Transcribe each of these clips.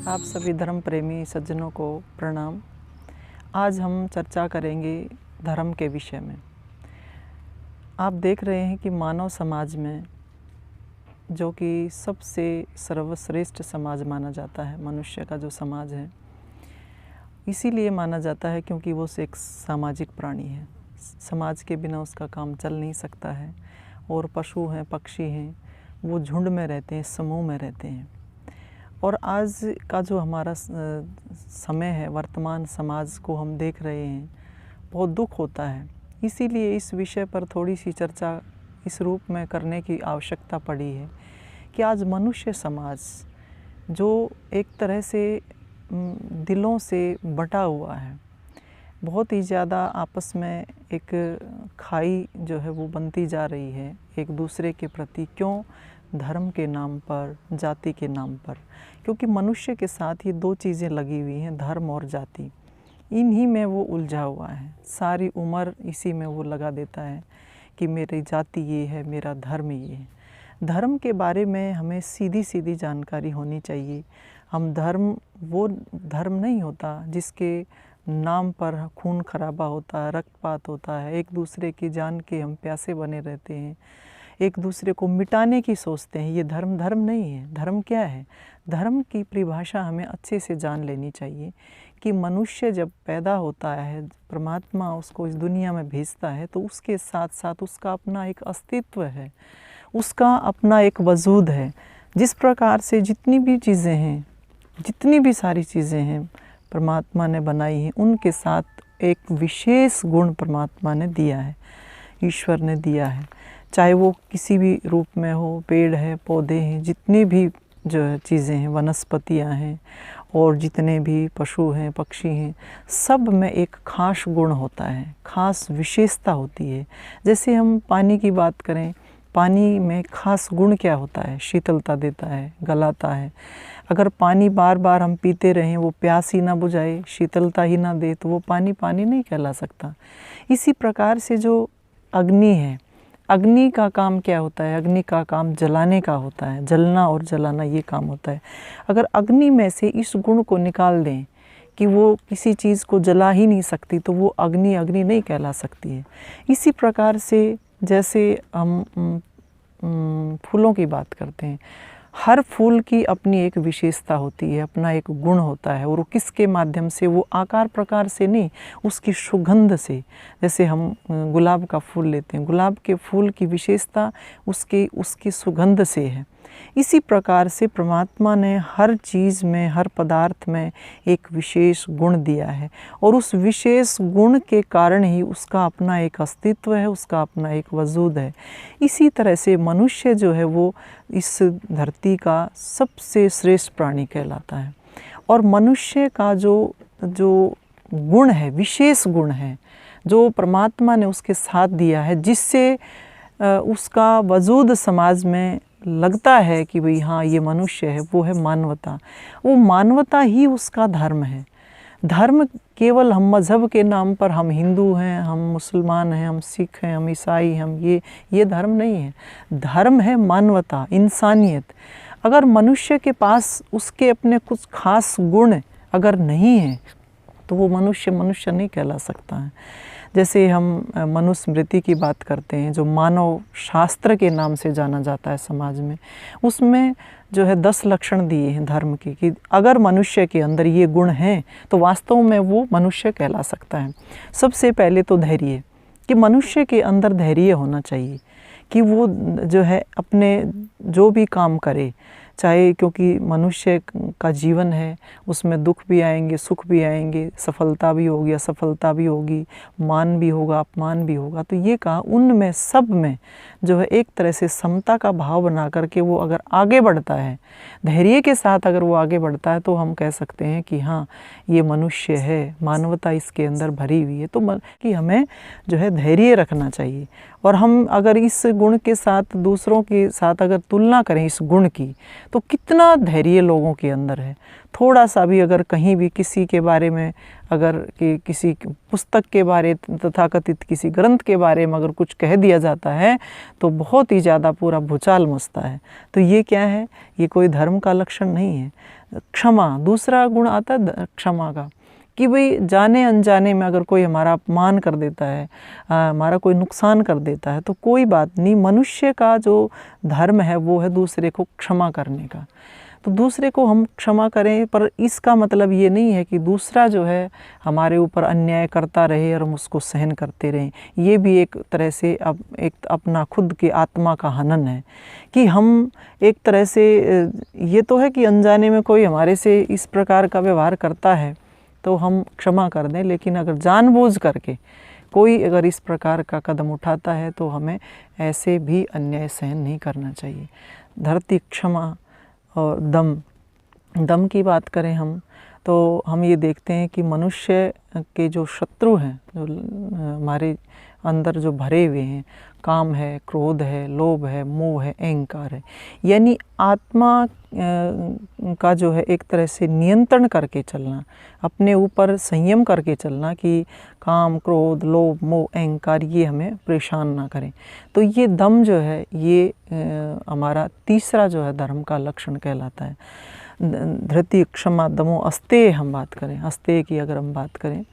आप सभी धर्म प्रेमी सज्जनों को प्रणाम। आज हम चर्चा करेंगे धर्म के विषय में। आप देख रहे हैं कि मानव समाज में जो कि सबसे सर्वश्रेष्ठ समाज माना जाता है, मनुष्य का जो समाज है, इसीलिए माना जाता है क्योंकि वो एक सामाजिक प्राणी है। समाज के बिना उसका काम चल नहीं सकता है। और पशु हैं, पक्षी हैं, वो झुंड में रहते हैं, समूह में रहते हैं। और आज का जो हमारा समय है, वर्तमान समाज को हम देख रहे हैं, बहुत दुख होता है। इसीलिए इस विषय पर थोड़ी सी चर्चा इस रूप में करने की आवश्यकता पड़ी है कि आज मनुष्य समाज जो एक तरह से दिलों से बटा हुआ है, बहुत ही ज़्यादा आपस में एक खाई जो है वो बनती जा रही है एक दूसरे के प्रति। क्यों? धर्म के नाम पर, जाति के नाम पर। क्योंकि मनुष्य के साथ ये दो चीज़ें लगी हुई हैं, धर्म और जाति। इन्हीं में वो उलझा हुआ है। सारी उम्र इसी में वो लगा देता है कि मेरी जाति ये है, मेरा धर्म ये है। धर्म के बारे में हमें सीधी सीधी जानकारी होनी चाहिए। हम धर्म वो धर्म नहीं होता जिसके नाम पर खून खराबा होता है, रक्तपात होता है, एक दूसरे की जान के हम प्यासे बने रहते हैं, एक दूसरे को मिटाने की सोचते हैं। ये धर्म नहीं है। धर्म क्या है? धर्म की परिभाषा हमें अच्छे से जान लेनी चाहिए कि मनुष्य जब पैदा होता है, परमात्मा उसको इस दुनिया में भेजता है, तो उसके साथ साथ उसका अपना एक अस्तित्व है, उसका अपना एक वजूद है। जिस प्रकार से जितनी भी चीज़ें हैं, जितनी भी सारी चीज़ें हैं परमात्मा ने बनाई हैं, उनके साथ एक विशेष गुण परमात्मा ने दिया है, ईश्वर ने दिया है। चाहे वो किसी भी रूप में हो, पेड़ है, पौधे हैं, जितनी भी जो है चीज़ें हैं, वनस्पतियाँ हैं, और जितने भी पशु हैं, पक्षी हैं, सब में एक खास गुण होता है, खास विशेषता होती है। जैसे हम पानी की बात करें, पानी में खास गुण क्या होता है? शीतलता देता है, गलाता है। अगर पानी बार बार हम पीते रहें, वो प्यास ही ना बुझाए, शीतलता ही ना दे, तो वो पानी पानी नहीं कहला सकता। इसी प्रकार से जो अग्नि है, अग्नि का काम क्या होता है? अग्नि का काम जलाने का होता है, जलना और जलाना ये काम होता है। अगर अग्नि में से इस गुण को निकाल दें कि वो किसी चीज़ को जला ही नहीं सकती, तो वो अग्नि अग्नि नहीं कहला सकती है। इसी प्रकार से जैसे हम फूलों की बात करते हैं, हर फूल की अपनी एक विशेषता होती है, अपना एक गुण होता है, और वो किसके माध्यम से? वो आकार प्रकार से नहीं, उसकी सुगंध से। जैसे हम गुलाब का फूल लेते हैं, गुलाब के फूल की विशेषता उसकी सुगंध से है। इसी प्रकार से परमात्मा ने हर चीज़ में, हर पदार्थ में एक विशेष गुण दिया है, और उस विशेष गुण के कारण ही उसका अपना एक अस्तित्व है, उसका अपना एक वजूद है। इसी तरह से मनुष्य जो है वो इस धरती का सबसे श्रेष्ठ प्राणी कहलाता है। और मनुष्य का जो गुण है, विशेष गुण है, जो परमात्मा ने उसके साथ दिया है, जिससे उसका वजूद समाज में लगता है कि भाई हाँ ये मनुष्य है, वो है मानवता। वो मानवता ही उसका धर्म है। धर्म केवल हम मज़हब के नाम पर, हम हिंदू हैं, हम मुसलमान हैं, हम सिख हैं, हम ईसाई हैं, हम ये धर्म नहीं है। धर्म है मानवता, इंसानियत। अगर मनुष्य के पास उसके अपने कुछ खास गुण अगर नहीं है, तो वो मनुष्य नहीं कहला सकता है। जैसे हम मनुस्मृति की बात करते हैं, जो मानव शास्त्र के नाम से जाना जाता है समाज में, उसमें जो है 10 लक्षण दिए हैं धर्म के, कि अगर मनुष्य के अंदर ये गुण हैं तो वास्तव में वो मनुष्य कहला सकता है। सबसे पहले तो धैर्य, कि मनुष्य के अंदर धैर्य होना चाहिए, कि वो जो है अपने जो भी काम करे, चाहे, क्योंकि मनुष्य का जीवन है, उसमें दुख भी आएंगे, सुख भी आएंगे, सफलता भी होगी, असफलता भी होगी, मान भी होगा, अपमान भी होगा। तो ये कहा, उनमें सब में जो है एक तरह से समता का भाव बना करके वो अगर आगे बढ़ता है, धैर्य के साथ अगर वो आगे बढ़ता है, तो हम कह सकते हैं कि हाँ ये मनुष्य है, मानवता इसके अंदर भरी हुई है। तो कि हमें जो है धैर्य रखना चाहिए। और हम अगर इस गुण के साथ दूसरों के साथ अगर तुलना करें इस गुण की, तो कितना धैर्य लोगों के अंदर है। थोड़ा सा भी अगर कहीं भी किसी के बारे में, अगर कि किसी पुस्तक के बारे, तथाकथित किसी ग्रंथ के बारे में अगर कुछ कह दिया जाता है तो बहुत ही ज़्यादा पूरा भूचाल मचता है। तो ये क्या है? ये कोई धर्म का लक्षण नहीं है। क्षमा, दूसरा गुण आता है क्षमा का, कि भाई जाने अनजाने में अगर कोई हमारा अपमान कर देता है, हमारा कोई नुकसान कर देता है, तो कोई बात नहीं। मनुष्य का जो धर्म है वो है दूसरे को क्षमा करने का। तो दूसरे को हम क्षमा करें, पर इसका मतलब ये नहीं है कि दूसरा जो है हमारे ऊपर अन्याय करता रहे और हम उसको सहन करते रहें। ये भी एक तरह से अब एक अपना खुद की आत्मा का हनन है कि हम एक तरह से, ये तो है कि अनजाने में कोई हमारे से इस प्रकार का व्यवहार करता है तो हम क्षमा कर दें, लेकिन अगर जानबूझ करके कोई अगर इस प्रकार का कदम उठाता है तो हमें ऐसे भी अन्याय सहन नहीं करना चाहिए। धरती, क्षमा और दम की बात करें हम, तो हम ये देखते हैं कि मनुष्य के जो शत्रु हैं, जो हमारे अंदर जो भरे हुए हैं, काम है, क्रोध है, लोभ है, मोह है, अहंकार है, यानी आत्मा का जो है एक तरह से नियंत्रण करके चलना, अपने ऊपर संयम करके चलना कि काम, क्रोध, लोभ, मोह, अहंकार ये हमें परेशान ना करें। तो ये दम जो है ये हमारा तीसरा जो है धर्म का लक्षण कहलाता है। धृति, क्षमा, दमो, अस्तेय हम बात करें, अस्तेय की अगर हम बात करें,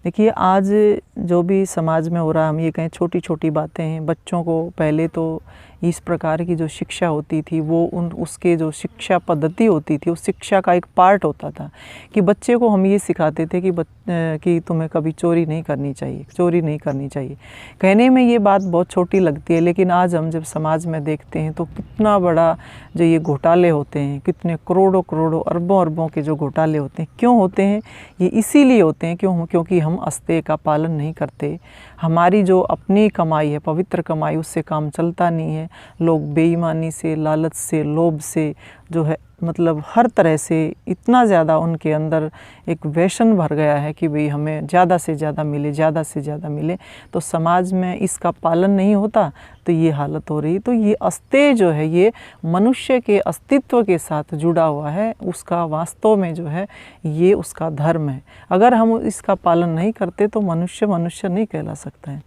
देखिए आज जो भी समाज में हो रहा, हम ये कहें छोटी छोटी बातें हैं। बच्चों को पहले तो इस प्रकार की जो शिक्षा होती थी वो उसके जो शिक्षा पद्धति होती थी, उस शिक्षा का एक पार्ट होता था कि बच्चे को हम ये सिखाते थे कि तुम्हें कभी चोरी नहीं करनी चाहिए, चोरी नहीं करनी चाहिए। कहने में ये बात बहुत छोटी लगती है, लेकिन आज हम जब समाज में देखते हैं तो कितना बड़ा जो ये घोटाले होते हैं, कितने करोड़ों करोड़ों अरबों अरबों के जो घोटाले होते हैं, क्यों होते हैं? ये इसीलिए होते हैं क्योंकि हम अस्तेय का पालन नहीं करते। हमारी जो अपनी कमाई है, पवित्र कमाई, उससे काम चलता नहीं है। लोग बेईमानी से, लालच से, लोभ से जो है मतलब हर तरह से इतना ज़्यादा उनके अंदर एक व्यसन भर गया है कि भाई हमें ज़्यादा से ज़्यादा मिले, ज़्यादा से ज़्यादा मिले। तो समाज में इसका पालन नहीं होता तो ये हालत हो रही। तो ये अस्तेय जो है ये मनुष्य के अस्तित्व के साथ जुड़ा हुआ है, उसका वास्तव में जो है ये उसका धर्म है। अगर हम इसका पालन नहीं करते तो मनुष्य नहीं कहला सकता है।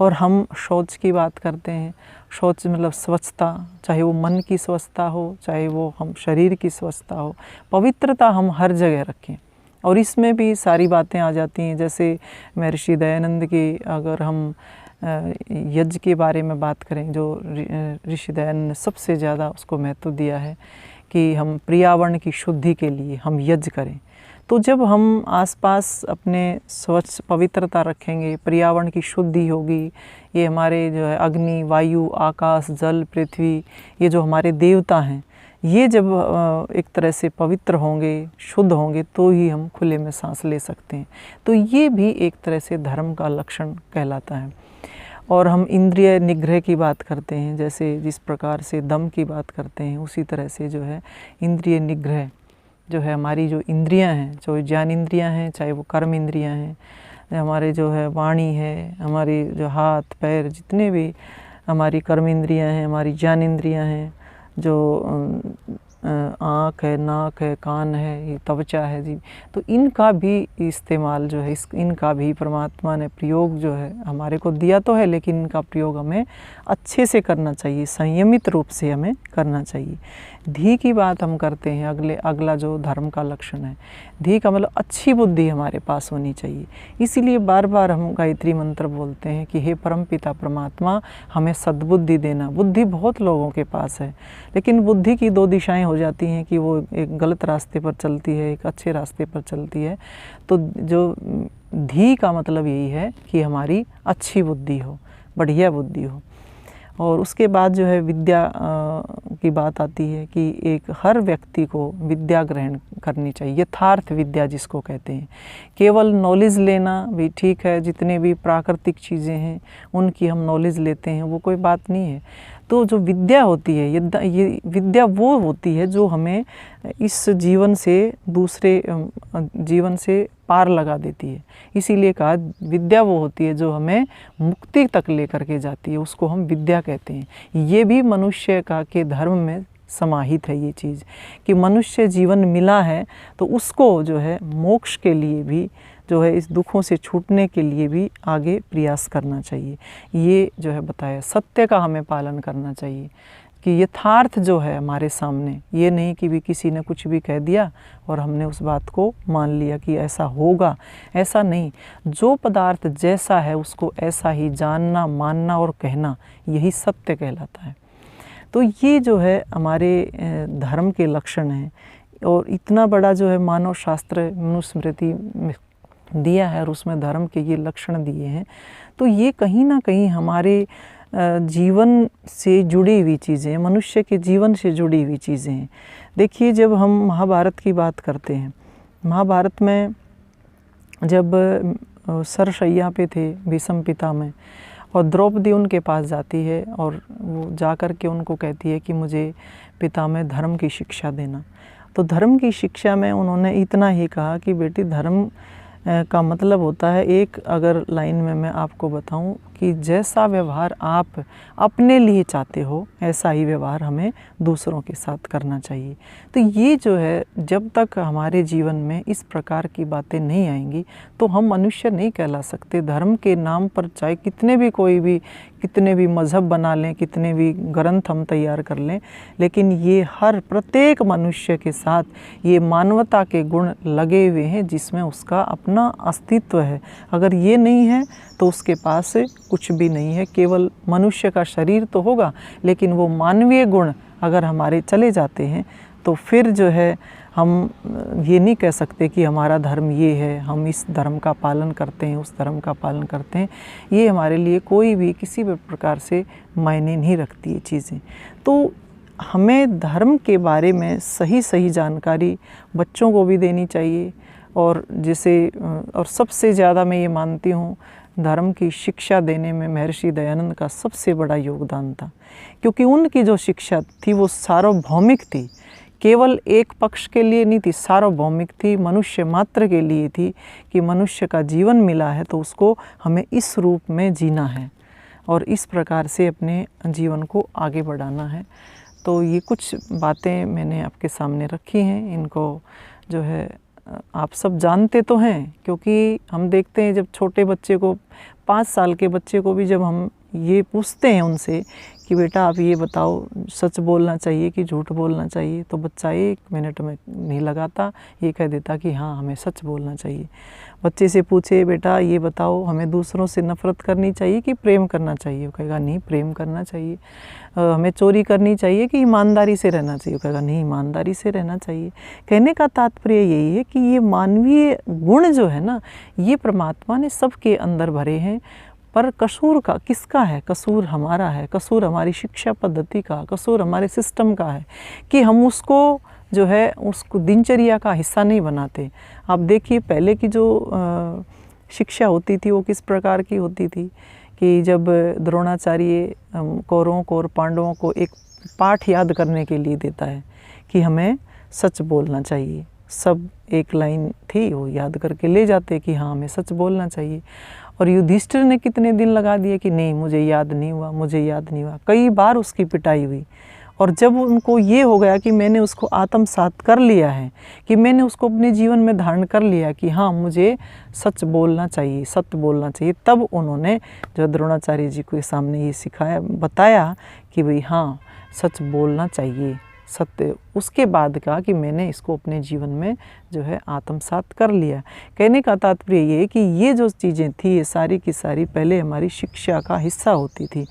और हम शौच की बात करते हैं, शौच मतलब स्वच्छता, चाहे वो मन की स्वच्छता हो, चाहे वो हम शरीर की स्वच्छता हो, पवित्रता हम हर जगह रखें। और इसमें भी सारी बातें आ जाती हैं, जैसे महर्षि दयानंद की अगर हम यज्ञ के बारे में बात करें, जो ऋषि दयानंद ने सबसे ज़्यादा उसको महत्व दिया है कि हम पर्यावरण की शुद्धि के लिए हम यज्ञ करें। तो जब हम आसपास अपने स्वच्छ पवित्रता रखेंगे, पर्यावरण की शुद्धि होगी, ये हमारे जो है अग्नि, वायु, आकाश, जल, पृथ्वी, ये जो हमारे देवता हैं, ये जब एक तरह से पवित्र होंगे, शुद्ध होंगे, तो ही हम खुले में सांस ले सकते हैं। तो ये भी एक तरह से धर्म का लक्षण कहलाता है। और हम इंद्रिय निग्रह की बात करते हैं, जैसे जिस प्रकार से दम की बात करते हैं, उसी तरह से जो है इंद्रिय निग्रह जो है, हमारी जो इंद्रियां हैं, चाहे ज्ञान इंद्रियां हैं, चाहे वो कर्म इंद्रियां हैं, हमारे जो है वाणी है, हमारी जो हाथ पैर, जितने भी हमारी कर्म इंद्रियां हैं, हमारी ज्ञान इंद्रियां हैं, जो आँख है, नाक है, कान है, ये त्वचा है जी, तो इनका भी इस्तेमाल जो है, इनका भी परमात्मा ने प्रयोग जो है हमारे को दिया तो है, लेकिन इनका प्रयोग हमें अच्छे से करना चाहिए, संयमित रूप से हमें करना चाहिए। धी की बात हम करते हैं, अगला जो धर्म का लक्षण है, धी का मतलब अच्छी बुद्धि हमारे पास होनी चाहिए। इसीलिए बार बार हम गायत्री मंत्र बोलते हैं कि हे परम पिता परमात्मा, हमें सद्बुद्धि देना। बुद्धि बहुत लोगों के पास है, लेकिन बुद्धि की दो दिशाएं हो जाती हैं कि वो एक गलत रास्ते पर चलती है, एक अच्छे रास्ते पर चलती है। तो जो धी का मतलब यही है कि हमारी अच्छी बुद्धि हो, बढ़िया बुद्धि हो। और उसके बाद जो है विद्या की बात आती है कि एक हर व्यक्ति को विद्या ग्रहण करनी चाहिए, यथार्थ विद्या जिसको कहते हैं। केवल नॉलेज लेना भी ठीक है, जितने भी प्राकृतिक चीज़ें हैं उनकी हम नॉलेज लेते हैं, वो कोई बात नहीं है। तो जो विद्या होती है, ये विद्या वो होती है जो हमें इस जीवन से दूसरे जीवन से पार लगा देती है। इसीलिए कहा विद्या वो होती है जो हमें मुक्ति तक लेकर के जाती है, उसको हम विद्या कहते हैं। ये भी मनुष्य का के धर्म में समाहित है ये चीज़ कि मनुष्य जीवन मिला है तो उसको जो है मोक्ष के लिए भी जो है, इस दुखों से छूटने के लिए भी आगे प्रयास करना चाहिए। ये जो है बताया, सत्य का हमें पालन करना चाहिए कि यथार्थ जो है हमारे सामने, ये नहीं कि भी किसी ने कुछ भी कह दिया और हमने उस बात को मान लिया कि ऐसा होगा, ऐसा नहीं। जो पदार्थ जैसा है उसको ऐसा ही जानना, मानना और कहना, यही सत्य कहलाता है। तो ये जो है हमारे धर्म के लक्षण हैं और इतना बड़ा जो है मानव शास्त्र मनुस्मृति में दिया है और उसमें धर्म के ये लक्षण दिए हैं। तो ये कहीं ना कहीं हमारे जीवन से जुड़ी हुई चीज़ें, मनुष्य के जीवन से जुड़ी हुई चीज़ें हैं। देखिए, जब हम महाभारत की बात करते हैं, महाभारत में जब सरशैया पे थे भीष्म पितामह और द्रौपदी उनके पास जाती है और वो जा कर के उनको कहती है कि मुझे पितामह धर्म की शिक्षा देना। तो धर्म की शिक्षा में उन्होंने इतना ही कहा कि बेटी, धर्म का मतलब होता है, एक अगर लाइन में मैं आपको बताऊं कि जैसा व्यवहार आप अपने लिए चाहते हो ऐसा ही व्यवहार हमें दूसरों के साथ करना चाहिए। तो ये जो है, जब तक हमारे जीवन में इस प्रकार की बातें नहीं आएंगी तो हम मनुष्य नहीं कहला सकते। धर्म के नाम पर चाहे कितने भी मज़हब बना लें, कितने भी ग्रंथ हम तैयार कर लें, लेकिन ये हर प्रत्येक मनुष्य के साथ ये मानवता के गुण लगे हुए हैं जिसमें उसका अपना अस्तित्व है। अगर ये नहीं है तो उसके पास कुछ भी नहीं है। केवल मनुष्य का शरीर तो होगा, लेकिन वो मानवीय गुण अगर हमारे चले जाते हैं तो फिर जो है हम ये नहीं कह सकते कि हमारा धर्म ये है, हम इस धर्म का पालन करते हैं, उस धर्म का पालन करते हैं। ये हमारे लिए कोई भी किसी भी प्रकार से मायने नहीं रखती ये चीज़ें। तो हमें धर्म के बारे में सही जानकारी बच्चों को भी देनी चाहिए। और और सबसे ज़्यादा मैं ये मानती हूँ, धर्म की शिक्षा देने में महर्षि दयानंद का सबसे बड़ा योगदान था, क्योंकि उनकी जो शिक्षा थी वो सार्वभौमिक थी, केवल एक पक्ष के लिए नहीं थी, सार्वभौमिक थी, मनुष्य मात्र के लिए थी कि मनुष्य का जीवन मिला है तो उसको हमें इस रूप में जीना है और इस प्रकार से अपने जीवन को आगे बढ़ाना है। तो ये कुछ बातें मैंने आपके सामने रखी हैं, इनको जो है आप सब जानते तो हैं, क्योंकि हम देखते हैं जब छोटे बच्चे को, 5 साल के बच्चे को भी जब हम ये पूछते हैं उनसे कि बेटा आप ये बताओ, सच बोलना चाहिए कि झूठ बोलना चाहिए, तो बच्चा 1 मिनट में नहीं लगाता, ये कह देता कि हाँ हमें सच बोलना चाहिए। बच्चे से पूछे बेटा ये बताओ, हमें दूसरों से नफ़रत करनी चाहिए कि प्रेम करना चाहिए, वो कहेगा नहीं प्रेम करना चाहिए। हमें चोरी करनी चाहिए कि ईमानदारी से रहना चाहिए, वो कहेगा नहीं ईमानदारी से रहना चाहिए। कहने का तात्पर्य यही है कि ये मानवीय गुण जो है ना, ये परमात्मा ने सबके अंदर भरे हैं, पर कसूर का किसका है? कसूर हमारा है, कसूर हमारी शिक्षा पद्धति का, कसूर हमारे सिस्टम का है कि हम उसको जो है उसको दिनचर्या का हिस्सा नहीं बनाते। आप देखिए पहले की जो शिक्षा होती थी वो किस प्रकार की होती थी कि जब द्रोणाचार्य कौरवों को और पांडवों को एक पाठ याद करने के लिए देता है कि हमें सच बोलना चाहिए, सब एक लाइन थी वो याद करके ले जाते कि हाँ हमें सच बोलना चाहिए। और युधिष्ठिर ने कितने दिन लगा दिए कि नहीं मुझे याद नहीं हुआ, मुझे याद नहीं हुआ, कई बार उसकी पिटाई हुई। और जब उनको ये हो गया कि मैंने उसको आत्मसात कर लिया है, कि मैंने उसको अपने जीवन में धारण कर लिया कि हाँ मुझे सच बोलना चाहिए, सत्य बोलना चाहिए, तब उन्होंने जो द्रोणाचार्य जी के सामने ये सिखाया, बताया कि भाई हाँ सच बोलना चाहिए, सत्य। उसके बाद कहा कि मैंने इसको अपने जीवन में जो है आत्मसात कर लिया। कहने का तात्पर्य ये कि ये जो चीज़ें थी ये सारी की सारी पहले हमारी शिक्षा का हिस्सा होती थी।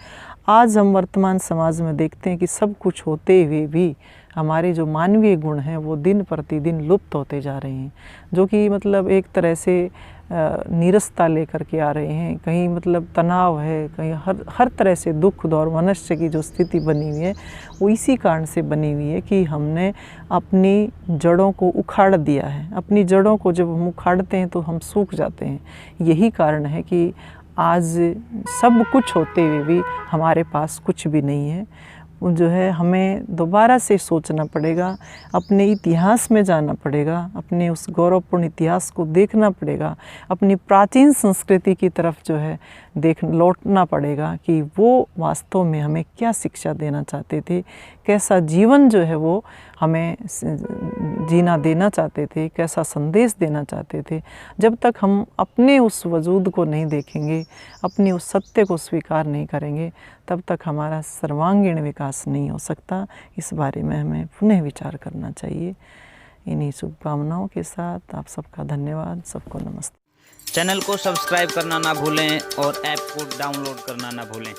आज हम वर्तमान समाज में देखते हैं कि सब कुछ होते हुए भी हमारे जो मानवीय गुण हैं वो दिन प्रतिदिन लुप्त होते जा रहे हैं, जो कि मतलब एक तरह से नीरसता लेकर के आ रहे हैं। कहीं मतलब तनाव है, कहीं हर तरह से दुख और मनुष्य की जो स्थिति बनी हुई है वो इसी कारण से बनी हुई है कि हमने अपनी जड़ों को उखाड़ दिया है। अपनी जड़ों को जब हम उखाड़ते हैं तो हम सूख जाते हैं। यही कारण है कि आज सब कुछ होते हुए भी हमारे पास कुछ भी नहीं है। जो है हमें दोबारा से सोचना पड़ेगा, अपने इतिहास में जाना पड़ेगा, अपने उस गौरवपूर्ण इतिहास को देखना पड़ेगा, अपनी प्राचीन संस्कृति की तरफ जो है लौटना पड़ेगा कि वो वास्तव में हमें क्या शिक्षा देना चाहते थे, कैसा जीवन जो है वो हमें जीना देना चाहते थे, कैसा संदेश देना चाहते थे। जब तक हम अपने उस वजूद को नहीं देखेंगे, अपनी उस सत्य को स्वीकार नहीं करेंगे, तब तक हमारा सर्वांगीण विकास नहीं हो सकता। इस बारे में हमें पुनः विचार करना चाहिए। इन्हीं शुभकामनाओं के साथ आप सबका धन्यवाद, सबको नमस्ते। चैनल को सब्सक्राइब करना ना भूलें और ऐप को डाउनलोड करना ना भूलें।